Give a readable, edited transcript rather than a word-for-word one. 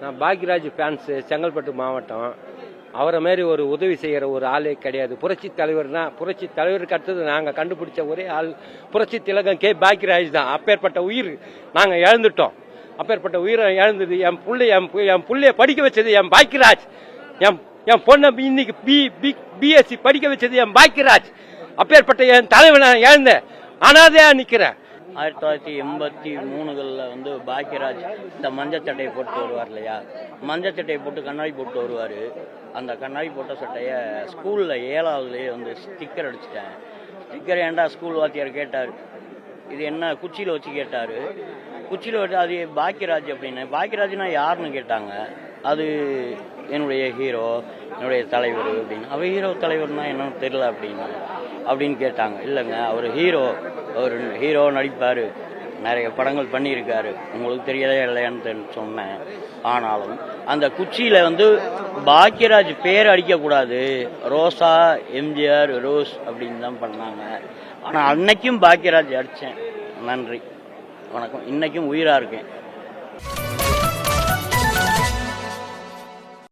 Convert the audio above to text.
நான் பாக்யராஜ் ஃபேன்ஸு, செங்கல்பட்டு மாவட்டம். அவரை மாரி ஒரு உதவி செய்கிற ஒரு ஆளே கிடையாது. புரட்சி தலைவர்னா, புரட்சி தலைவருக்கு அடுத்தது நாங்கள் கண்டுபிடிச்ச ஒரே ஆள் புரட்சி திலகம் கே பாக்யராஜ் தான். அப்பேற்பட்ட உயிர் நாங்கள் இழந்துட்டோம். அப்பேற்பட்ட உயிரை இழந்தது என் பிள்ளைய படிக்க வச்சது என் பாக்யராஜ். என் பொண்ணை இன்னைக்கு பிஎஸ்சி படிக்க வச்சது என் பாக்யராஜ். அப்பேற்பட்ட என் தலைவனை நான் இழந்தேன், அனாதையா நிற்கிறேன். 1983 பாக்யராஜ் இந்த மஞ்சச்சட்டையை போட்டு வருவார் இல்லையா, மஞ்சச்சட்டையை போட்டு கண்ணாடி போட்டு வருவார். அந்த கண்ணாடி போட்ட சட்டையை ஸ்கூலில் 7ஆவதுலேயே ஸ்டிக்கர் அடிச்சிட்டேன். ஸ்டிக்கர் ஏன்டா ஸ்கூல் வாத்தியார் கேட்டார், இது என்ன குச்சியில் வச்சு கேட்டார். குச்சியில் வச்சு அது பாக்யராஜ் அப்படின்னு. பாக்யராஜ்னா யாருன்னு கேட்டாங்க. அது என்னுடைய ஹீரோ, என்னுடைய தலைவர் அப்படின்னு. அவர் ஹீரோ தலைவர்னா என்னன்னு தெரியல அப்படின்னு கேட்டாங்க. இல்லைங்க, அவர் ஹீரோ நடிப்பார், நிறைய படங்கள் பண்ணியிருக்காரு, உங்களுக்கு தெரியதே இல்லையான்னு சொன்னேன். ஆனாலும் அந்த குச்சியில் பாக்யராஜ் பேர் அடிக்கக்கூடாது, ரோசா எம்ஜிஆர் ரோஸ் அப்படின்னு தான் பண்ணாங்க. ஆனால் அன்னைக்கும் பாக்யராஜ் அடித்தேன். நன்றி, வணக்கம். இன்னைக்கும் உயிராக இருக்கேன்.